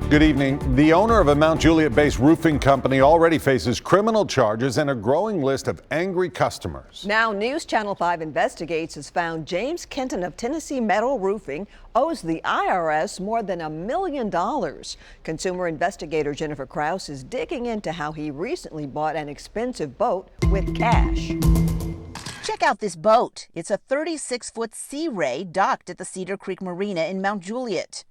Good evening. The owner of a Mount Juliet-based roofing company already faces criminal charges and a growing list of angry customers. Now, News Channel 5 Investigates has found James Kenton of Tennessee Metal Roofing owes the IRS more than $1 million. Consumer investigator Jennifer Krause is digging into how he recently bought an expensive boat with cash. Check out this boat. It's a 36-foot Sea Ray docked at the Cedar Creek Marina in Mount Juliet.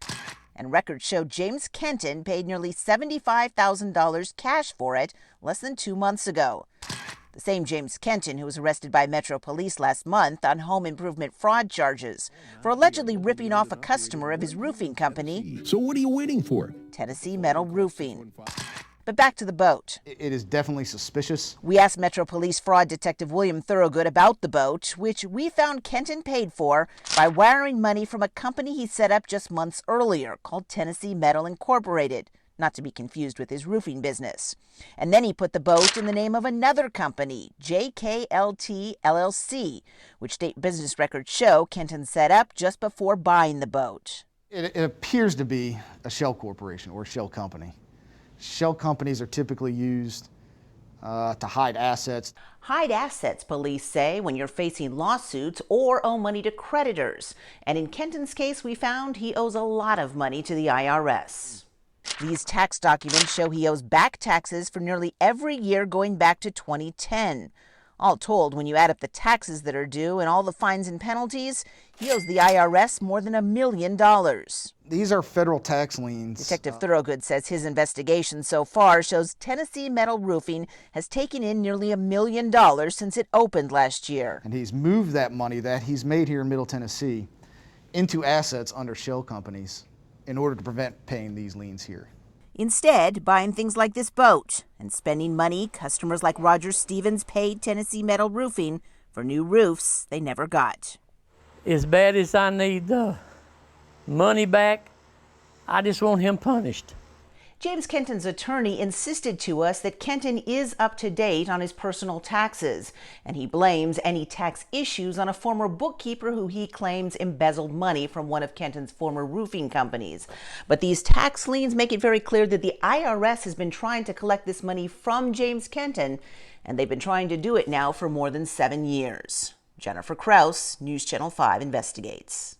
And records show James Kenton paid nearly $75,000 cash for it less than 2 months ago. The same James Kenton who was arrested by Metro Police last month on home improvement fraud charges for allegedly ripping off a customer of his roofing company. So what are you waiting for? Tennessee Metal Roofing. But back to the boat. It is definitely suspicious. We asked Metro Police fraud detective William Thorogood about the boat, which we found Kenton paid for by wiring money from a company he set up just months earlier called Tennessee Metal Incorporated, not to be confused with his roofing business. And then he put the boat in the name of another company, JKLT LLC, which state business records show Kenton set up just before buying the boat. It appears to be a shell corporation or a shell company. Shell companies are typically used to hide assets. Hide assets, police say, when you're facing lawsuits or owe money to creditors. And in Kenton's case, we found he owes a lot of money to the IRS. These tax documents show he owes back taxes for nearly every year going back to 2010. All told, when you add up the taxes that are due and all the fines and penalties, he owes the IRS more than $1 million. These are federal tax liens. Detective Thorogood says his investigation so far shows Tennessee Metal Roofing has taken in nearly $1 million since it opened last year. And he's moved that money that he's made here in Middle Tennessee into assets under shell companies in order to prevent paying these liens here. Instead, buying things like this boat and spending money customers like Roger Stevens paid Tennessee Metal Roofing for new roofs they never got. As bad as I need the money back, I just want him punished. James Kenton's attorney insisted to us that Kenton is up to date on his personal taxes, and he blames any tax issues on a former bookkeeper who he claims embezzled money from one of Kenton's former roofing companies. But these tax liens make it very clear that the IRS has been trying to collect this money from James Kenton, and they've been trying to do it now for more than 7 years. Jennifer Krause, News Channel 5 Investigates.